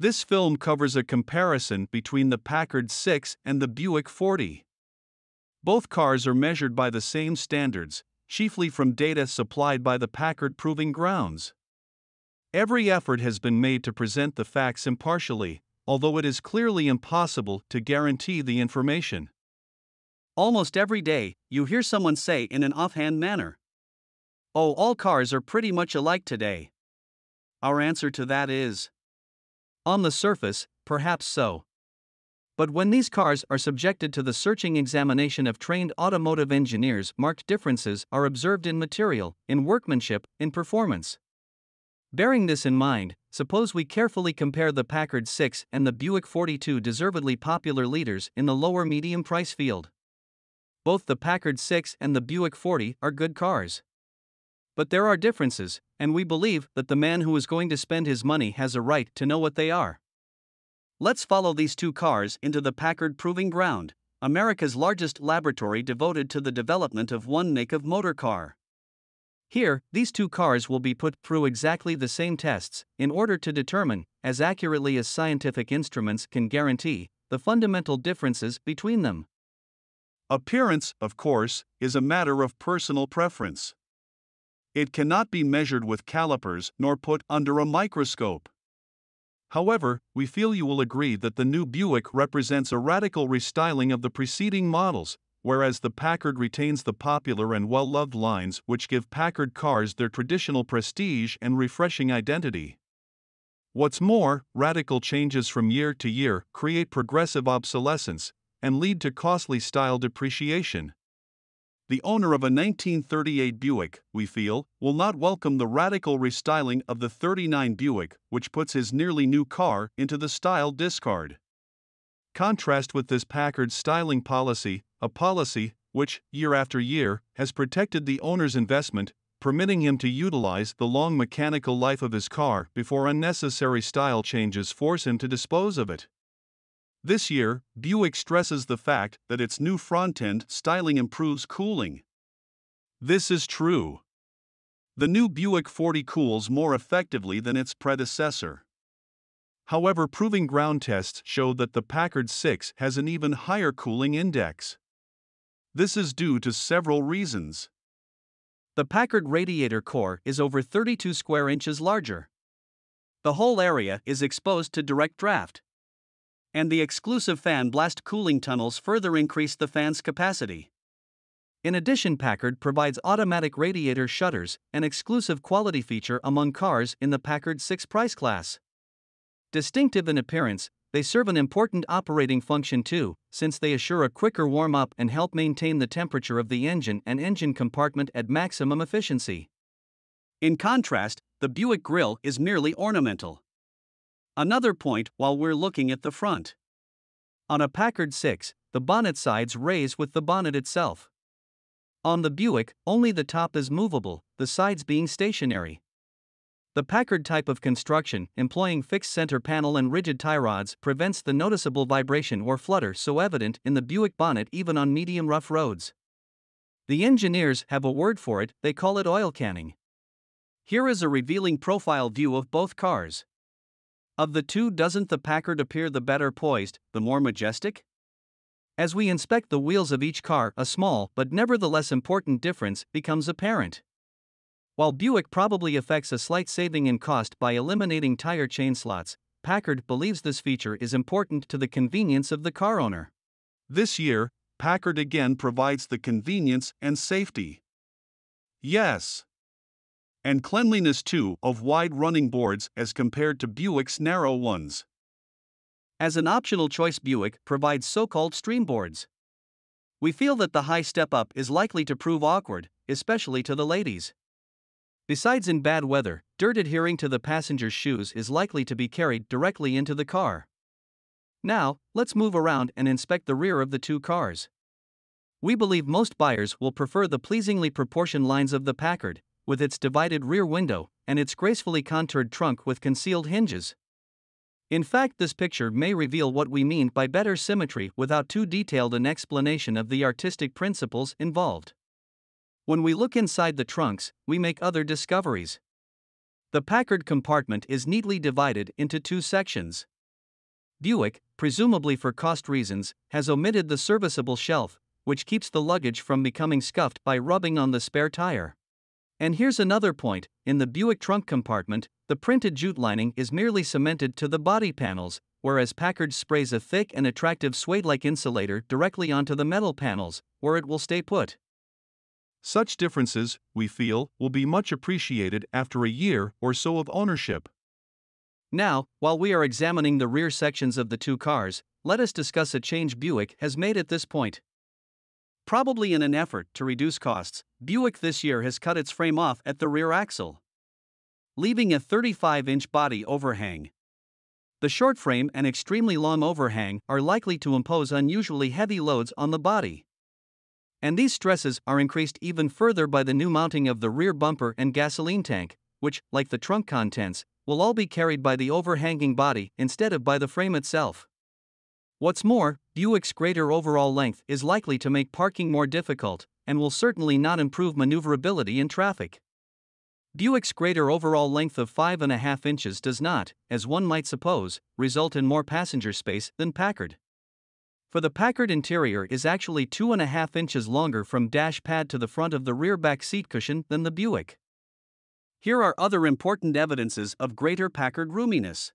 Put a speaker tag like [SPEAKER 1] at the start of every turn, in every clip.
[SPEAKER 1] This film covers a comparison between the Packard 6 and the Buick 40. Both cars are measured by the same standards, chiefly from data supplied by the Packard Proving Grounds. Every effort has been made to present the facts impartially, although it is clearly impossible to guarantee the information.
[SPEAKER 2] Almost every day, you hear someone say in an offhand manner, "Oh, all cars are pretty much alike today." Our answer to that is, on the surface, perhaps so. But when these cars are subjected to the searching examination of trained automotive engineers, marked differences are observed in material, in workmanship, in performance. Bearing this in mind, suppose we carefully compare the Packard 6 and the Buick 42, deservedly popular leaders in the lower medium price field. Both the Packard 6 and the Buick 40 are good cars. But there are differences, and we believe that the man who is going to spend his money has a right to know what they are. Let's follow these two cars into the Packard Proving Ground, America's largest laboratory devoted to the development of one make of motor car. Here, these two cars will be put through exactly the same tests, in order to determine, as accurately as scientific instruments can guarantee, the fundamental differences between them.
[SPEAKER 1] Appearance, of course, is a matter of personal preference. It cannot be measured with calipers nor put under a microscope. However, we feel you will agree that the new Buick represents a radical restyling of the preceding models, whereas the Packard retains the popular and well-loved lines which give Packard cars their traditional prestige and refreshing identity. What's more, radical changes from year to year create progressive obsolescence and lead to costly style depreciation. The owner of a 1938 Buick, we feel, will not welcome the radical restyling of the 39 Buick, which puts his nearly new car into the style discard. Contrast with this Packard styling policy, a policy which, year after year, has protected the owner's investment, permitting him to utilize the long mechanical life of his car before unnecessary style changes force him to dispose of it. This year, Buick stresses the fact that its new front-end styling improves cooling. This is true. The new Buick 40 cools more effectively than its predecessor. However, proving ground tests show that the Packard 6 has an even higher cooling index. This is due to several reasons.
[SPEAKER 2] The Packard radiator core is over 32 square inches larger. The whole area is exposed to direct draft. And the exclusive fan blast cooling tunnels further increase the fan's capacity. In addition, Packard provides automatic radiator shutters, an exclusive quality feature among cars in the Packard 6 price class. Distinctive in appearance, they serve an important operating function too, since they assure a quicker warm-up and help maintain the temperature of the engine and engine compartment at maximum efficiency. In contrast, the Buick grille is merely ornamental. Another point while we're looking at the front. On a Packard 6, the bonnet sides raise with the bonnet itself. On the Buick, only the top is movable, the sides being stationary. The Packard type of construction, employing fixed center panel and rigid tie rods, prevents the noticeable vibration or flutter so evident in the Buick bonnet even on medium rough roads. The engineers have a word for it, they call it oil canning. Here is a revealing profile view of both cars. Of the two, doesn't the Packard appear the better poised, the more majestic? As we inspect the wheels of each car, a small but nevertheless important difference becomes apparent. While Buick probably affects a slight saving in cost by eliminating tire chain slots, Packard believes this feature is important to the convenience of the car owner.
[SPEAKER 1] This year, Packard again provides the convenience and safety. Yes. And cleanliness too, of wide running boards as compared to Buick's narrow ones.
[SPEAKER 2] As an optional choice, Buick provides so-called stream boards. We feel that the high step-up is likely to prove awkward, especially to the ladies. Besides, in bad weather, dirt adhering to the passenger's shoes is likely to be carried directly into the car. Now, let's move around and inspect the rear of the two cars. We believe most buyers will prefer the pleasingly proportioned lines of the Packard, with its divided rear window and its gracefully contoured trunk with concealed hinges. In fact, this picture may reveal what we mean by better symmetry without too detailed an explanation of the artistic principles involved. When we look inside the trunks, we make other discoveries. The Packard compartment is neatly divided into two sections. Buick, presumably for cost reasons, has omitted the serviceable shelf, which keeps the luggage from becoming scuffed by rubbing on the spare tire. And here's another point: in the Buick trunk compartment, the printed jute lining is merely cemented to the body panels, whereas Packard sprays a thick and attractive suede-like insulator directly onto the metal panels, where it will stay put.
[SPEAKER 1] Such differences, we feel, will be much appreciated after a year or so of ownership.
[SPEAKER 2] Now, while we are examining the rear sections of the two cars, let us discuss a change Buick has made at this point. Probably in an effort to reduce costs, Buick this year has cut its frame off at the rear axle, leaving a 35-inch body overhang. The short frame and extremely long overhang are likely to impose unusually heavy loads on the body. And these stresses are increased even further by the new mounting of the rear bumper and gasoline tank, which, like the trunk contents, will all be carried by the overhanging body instead of by the frame itself. What's more, Buick's greater overall length is likely to make parking more difficult, and will certainly not improve maneuverability in traffic. Buick's greater overall length of 5.5 inches does not, as one might suppose, result in more passenger space than Packard. For the Packard interior is actually 2.5 inches longer from dash pad to the front of the rear back seat cushion than the Buick. Here are other important evidences of greater Packard roominess.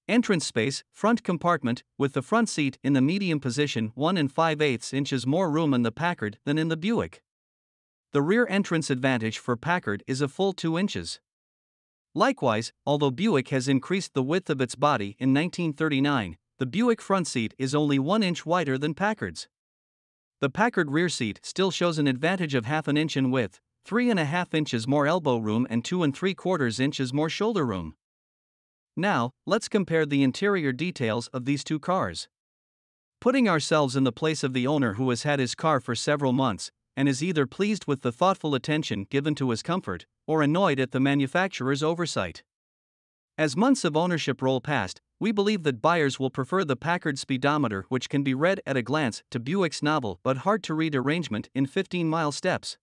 [SPEAKER 2] Entrance space: front compartment, with the front seat in the medium position, 1 5/8 inches more room in the Packard than in the Buick. The rear entrance advantage for Packard is a full 2 inches. Likewise, although Buick has increased the width of its body in 1939, the Buick front seat is only 1 inch wider than Packard's. The Packard rear seat still shows an advantage of 1/2 inch in width, 3.5 inches more elbow room and 2 3/4 inches more shoulder room. Now, let's compare the interior details of these two cars. Putting ourselves in the place of the owner who has had his car for several months, and is either pleased with the thoughtful attention given to his comfort, or annoyed at the manufacturer's oversight. As months of ownership roll past, we believe that buyers will prefer the Packard speedometer, which can be read at a glance, to Buick's novel but hard-to-read arrangement in 15-mile steps.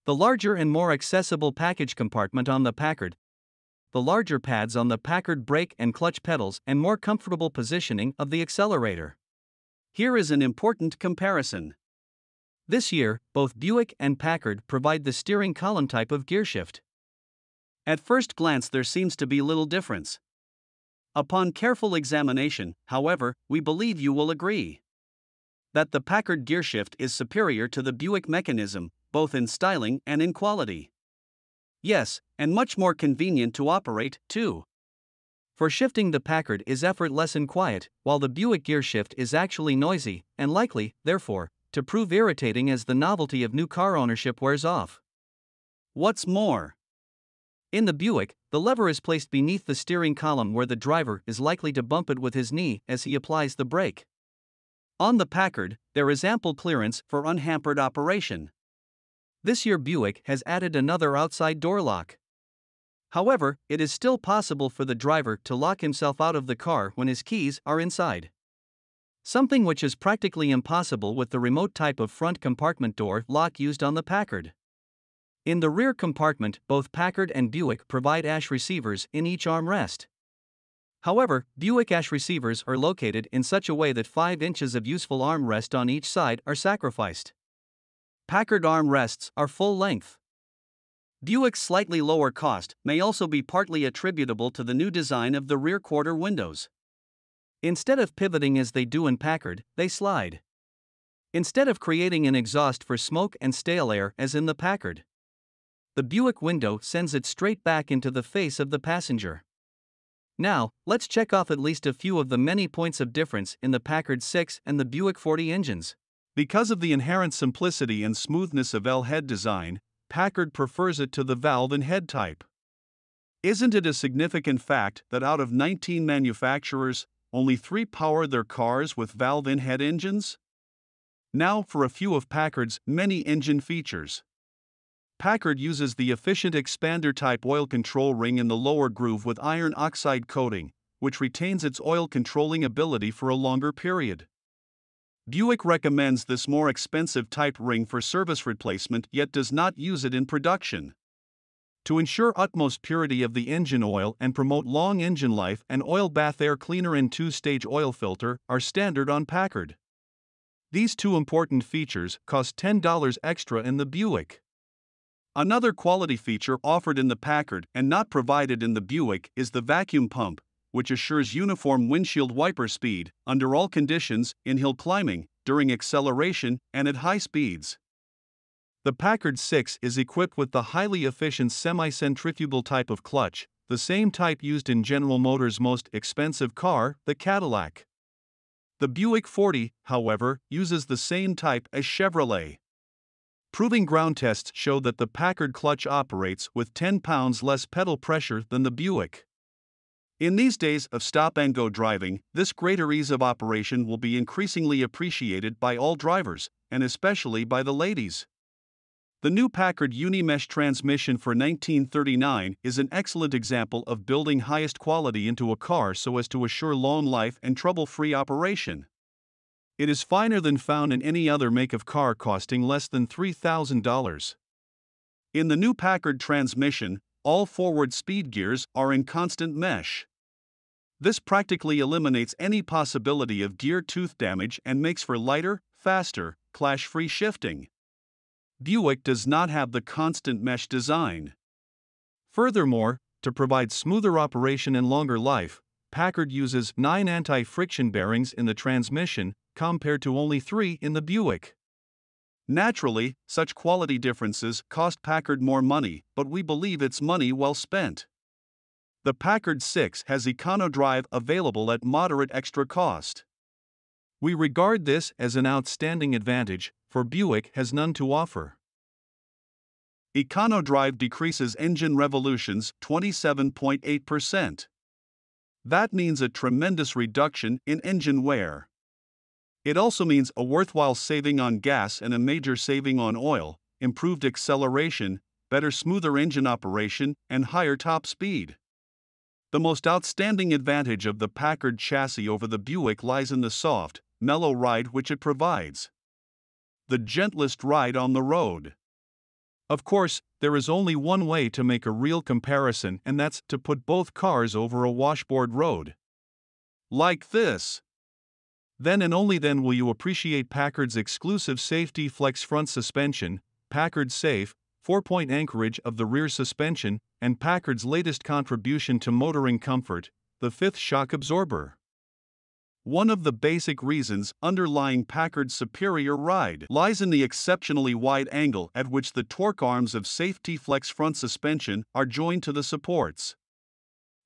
[SPEAKER 2] The larger and more accessible package compartment on the Packard, the larger pads on the Packard brake and clutch pedals, and more comfortable positioning of the accelerator. Here is an important comparison. This year, both Buick and Packard provide the steering column type of gearshift. At first glance, there seems to be little difference. Upon careful examination, however, we believe you will agree that the Packard gearshift is superior to the Buick mechanism, both in styling and in quality. Yes, and much more convenient to operate, too. For shifting, the Packard is effortless and quiet, while the Buick gearshift is actually noisy, and likely, therefore, to prove irritating as the novelty of new car ownership wears off. What's more, in the Buick, the lever is placed beneath the steering column where the driver is likely to bump it with his knee as he applies the brake. On the Packard, there is ample clearance for unhampered operation. This year Buick has added another outside door lock. However, it is still possible for the driver to lock himself out of the car when his keys are inside. Something which is practically impossible with the remote type of front compartment door lock used on the Packard. In the rear compartment, both Packard and Buick provide ash receivers in each armrest. However, Buick ash receivers are located in such a way that 5 inches of useful armrest on each side are sacrificed. Packard armrests are full length. Buick's slightly lower cost may also be partly attributable to the new design of the rear quarter windows. Instead of pivoting as they do in Packard, they slide. Instead of creating an exhaust for smoke and stale air as in the Packard, the Buick window sends it straight back into the face of the passenger. Now, let's check off at least a few of the many points of difference in the Packard 6 and the Buick 40 engines.
[SPEAKER 1] Because of the inherent simplicity and smoothness of L-head design, Packard prefers it to the valve and head type. Isn't it a significant fact that out of 19 manufacturers, only 3 power their cars with valve-in head engines? Now for a few of Packard's many engine features. Packard uses the efficient expander-type oil control ring in the lower groove with iron oxide coating, which retains its oil controlling ability for a longer period. Buick recommends this more expensive type ring for service replacement yet does not use it in production. To ensure utmost purity of the engine oil and promote long engine life, an oil bath air cleaner and two-stage oil filter are standard on Packard. These two important features cost $10 extra in the Buick. Another quality feature offered in the Packard and not provided in the Buick is the vacuum pump, which assures uniform windshield wiper speed under all conditions in hill climbing, during acceleration, and at high speeds. The Packard 6 is equipped with the highly efficient semi-centrifugal type of clutch, the same type used in General Motors' most expensive car, the Cadillac. The Buick 40, however, uses the same type as Chevrolet. Proving ground tests show that the Packard clutch operates with 10 pounds less pedal pressure than the Buick. In these days of stop-and-go driving, this greater ease of operation will be increasingly appreciated by all drivers, and especially by the ladies. The new Packard Unimesh transmission for 1939 is an excellent example of building highest quality into a car so as to assure long life and trouble-free operation. It is finer than found in any other make of car costing less than $3,000. In the new Packard transmission, all forward speed gears are in constant mesh. This practically eliminates any possibility of gear tooth damage and makes for lighter, faster, clash-free shifting. Buick does not have the constant mesh design. Furthermore, to provide smoother operation and longer life, Packard uses 9 anti-friction bearings in the transmission, compared to only 3 in the Buick. Naturally, such quality differences cost Packard more money, but we believe it's money well spent. The Packard 6 has EconoDrive available at moderate extra cost. We regard this as an outstanding advantage, for Buick has none to offer. EconoDrive decreases engine revolutions 27.8%. That means a tremendous reduction in engine wear. It also means a worthwhile saving on gas and a major saving on oil, improved acceleration, better smoother engine operation, and higher top speed. The most outstanding advantage of the Packard chassis over the Buick lies in the soft, mellow ride which it provides. The gentlest ride on the road. Of course, there is only one way to make a real comparison, and that's to put both cars over a washboard road. Like this. Then and only then will you appreciate Packard's exclusive Safety Flex front suspension, Packard Safe, 4-point anchorage of the rear suspension, and Packard's latest contribution to motoring comfort, the 5th shock absorber. One of the basic reasons underlying Packard's superior ride lies in the exceptionally wide angle at which the torque arms of Safety Flex front suspension are joined to the supports.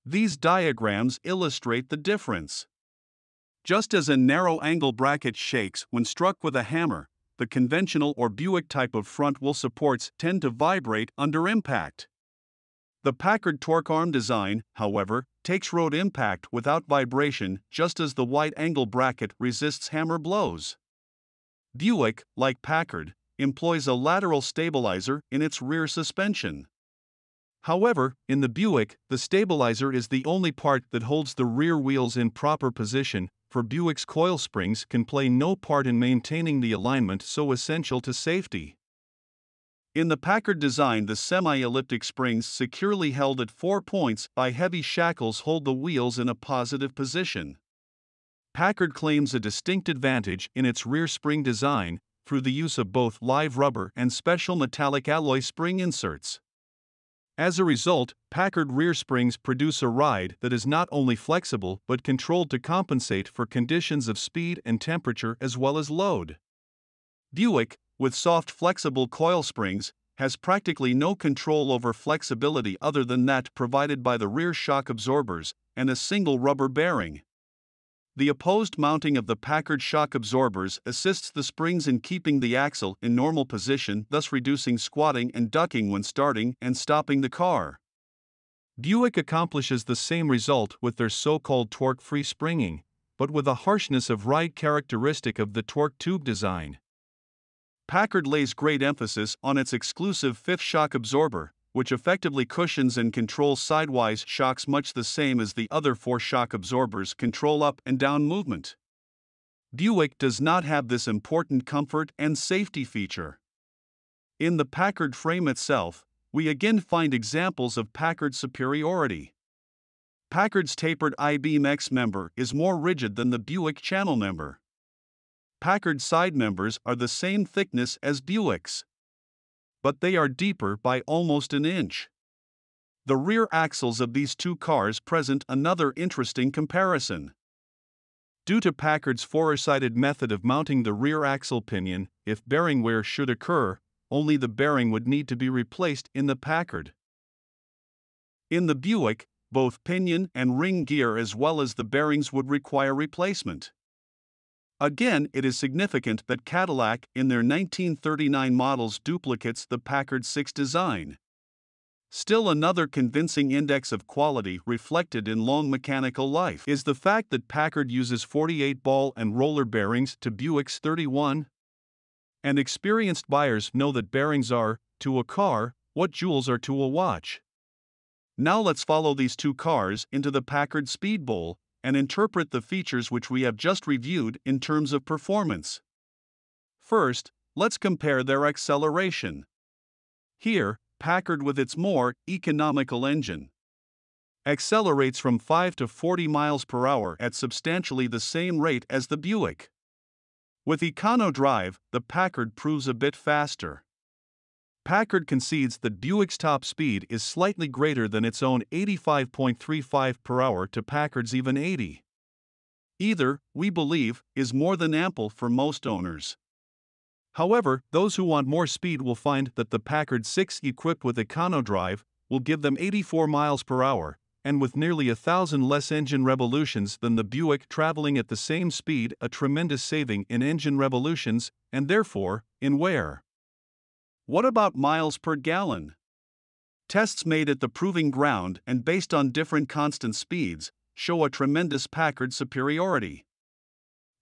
[SPEAKER 1] These diagrams illustrate the difference. Just as a narrow angle bracket shakes when struck with a hammer, the conventional or Buick type of front wheel supports tend to vibrate under impact. The Packard torque arm design, however, takes road impact without vibration, just as the wide angle bracket resists hammer blows. Buick, like Packard, employs a lateral stabilizer in its rear suspension. However, in the Buick, the stabilizer is the only part that holds the rear wheels in proper position, for Buick's coil springs can play no part in maintaining the alignment so essential to safety. In the Packard design, the semi-elliptic springs securely held at 4 points by heavy shackles hold the wheels in a positive position. Packard claims a distinct advantage in its rear spring design through the use of both live rubber and special metallic alloy spring inserts. As a result, Packard rear springs produce a ride that is not only flexible but controlled to compensate for conditions of speed and temperature as well as load. Buick, with soft flexible coil springs, has practically no control over flexibility other than that provided by the rear shock absorbers and a single rubber bearing. The opposed mounting of the Packard shock absorbers assists the springs in keeping the axle in normal position, thus reducing squatting and ducking when starting and stopping the car. Buick accomplishes the same result with their so-called torque-free springing, but with a harshness of ride characteristic of the torque tube design. Packard lays great emphasis on its exclusive 5th shock absorber, which effectively cushions and controls sidewise shocks much the same as the other 4 shock absorbers control up and down movement. Buick does not have this important comfort and safety feature. In the Packard frame itself, we again find examples of Packard superiority. Packard's tapered I-beam X member is more rigid than the Buick channel member. Packard's side members are the same thickness as Buick's, but they are deeper by almost an inch. The rear axles of these two cars present another interesting comparison. Due to Packard's four-sided method of mounting the rear axle pinion, if bearing wear should occur, only the bearing would need to be replaced in the Packard. In the Buick, both pinion and ring gear as well as the bearings would require replacement. Again, it is significant that Cadillac in their 1939 models duplicates the Packard 6 design. Still another convincing index of quality reflected in long mechanical life is the fact that Packard uses 48 ball and roller bearings to Buick's 31. And experienced buyers know that bearings are, to a car, what jewels are to a watch. Now let's follow these two cars into the Packard Speed Bowl and interpret the features which we have just reviewed in terms of performance. First, let's compare their acceleration. Here, Packard with its more economical engine accelerates from 5 to 40 miles per hour at substantially the same rate as the Buick. With Econo Drive, the Packard proves a bit faster. Packard concedes that Buick's top speed is slightly greater than its own 85.35 per hour to Packard's even 80. Either, we believe, is more than ample for most owners. However, those who want more speed will find that the Packard 6 equipped with Econo Drive will give them 84 miles per hour, and with nearly 1,000 less engine revolutions than the Buick traveling at the same speed, a tremendous saving in engine revolutions, and therefore, in wear. What about miles per gallon? Tests made at the proving ground and based on different constant speeds show a tremendous Packard superiority.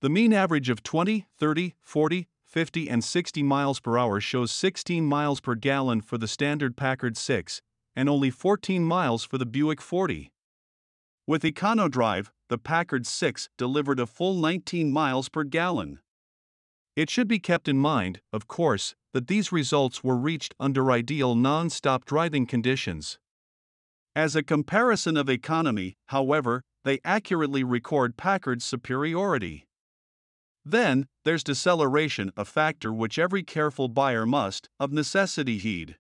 [SPEAKER 1] The mean average of 20, 30, 40, 50 and 60 miles per hour shows 16 miles per gallon for the standard Packard 6, and only 14 miles for the Buick 40. With Econo Drive, the Packard 6 delivered a full 19 miles per gallon. It should be kept in mind, of course, that these results were reached under ideal non-stop driving conditions. As a comparison of economy, however, they accurately record Packard's superiority. Then, there's deceleration, a factor which every careful buyer must, of necessity, heed.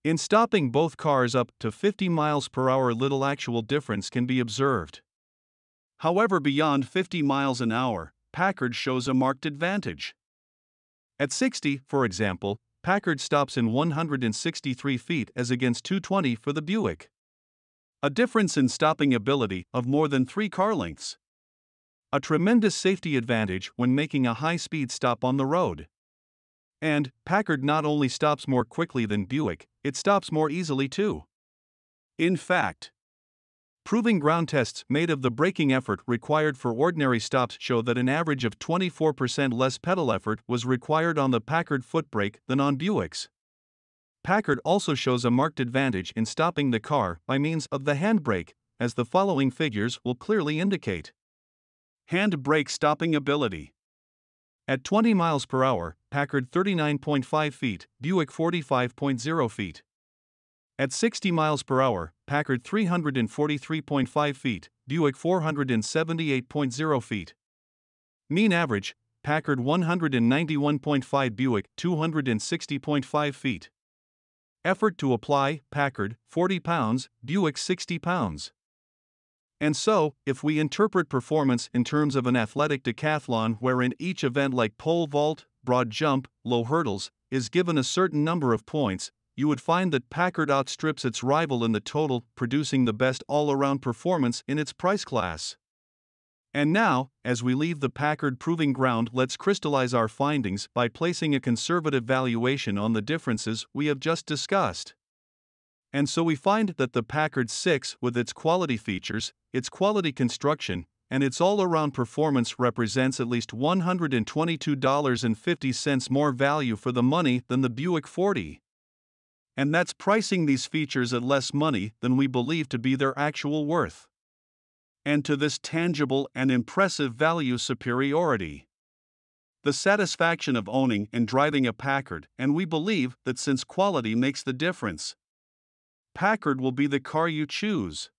[SPEAKER 1] In stopping both cars up to 50 miles per hour, little actual difference can be observed. However, beyond 50 miles an hour, Packard shows a marked advantage. At 60, for example, Packard stops in 163 feet as against 220 for the Buick. A difference in stopping ability of more than 3 car lengths. A tremendous safety advantage when making a high-speed stop on the road. And Packard not only stops more quickly than Buick, it stops more easily too. In fact, proving ground tests made of the braking effort required for ordinary stops show that an average of 24% less pedal effort was required on the Packard foot brake than on Buick's. Packard also shows a marked advantage in stopping the car by means of the handbrake, as the following figures will clearly indicate. Handbrake stopping ability. At 20 miles per hour, Packard 39.5 feet, Buick 45.0 feet. At 60 miles per hour, Packard 343.5 feet, Buick 478.0 feet. Mean average, Packard 191.5, Buick 260.5 feet. Effort to apply, Packard 40 pounds, Buick 60 pounds. And so, if we interpret performance in terms of an athletic decathlon wherein each event like pole vault, broad jump, low hurdles, is given a certain number of points, you would find that Packard outstrips its rival in the total, producing the best all-around performance in its price class. And now, as we leave the Packard proving ground, let's crystallize our findings by placing a conservative valuation on the differences we have just discussed. And so we find that the Packard 6, with its quality features, its quality construction, and its all-around performance represents at least $122.50 more value for the money than the Buick 40. And that's pricing these features at less money than we believe to be their actual worth. and to this tangible and impressive value superiority. The satisfaction of owning and driving a Packard, and we believe that since quality makes the difference, Packard will be the car you choose.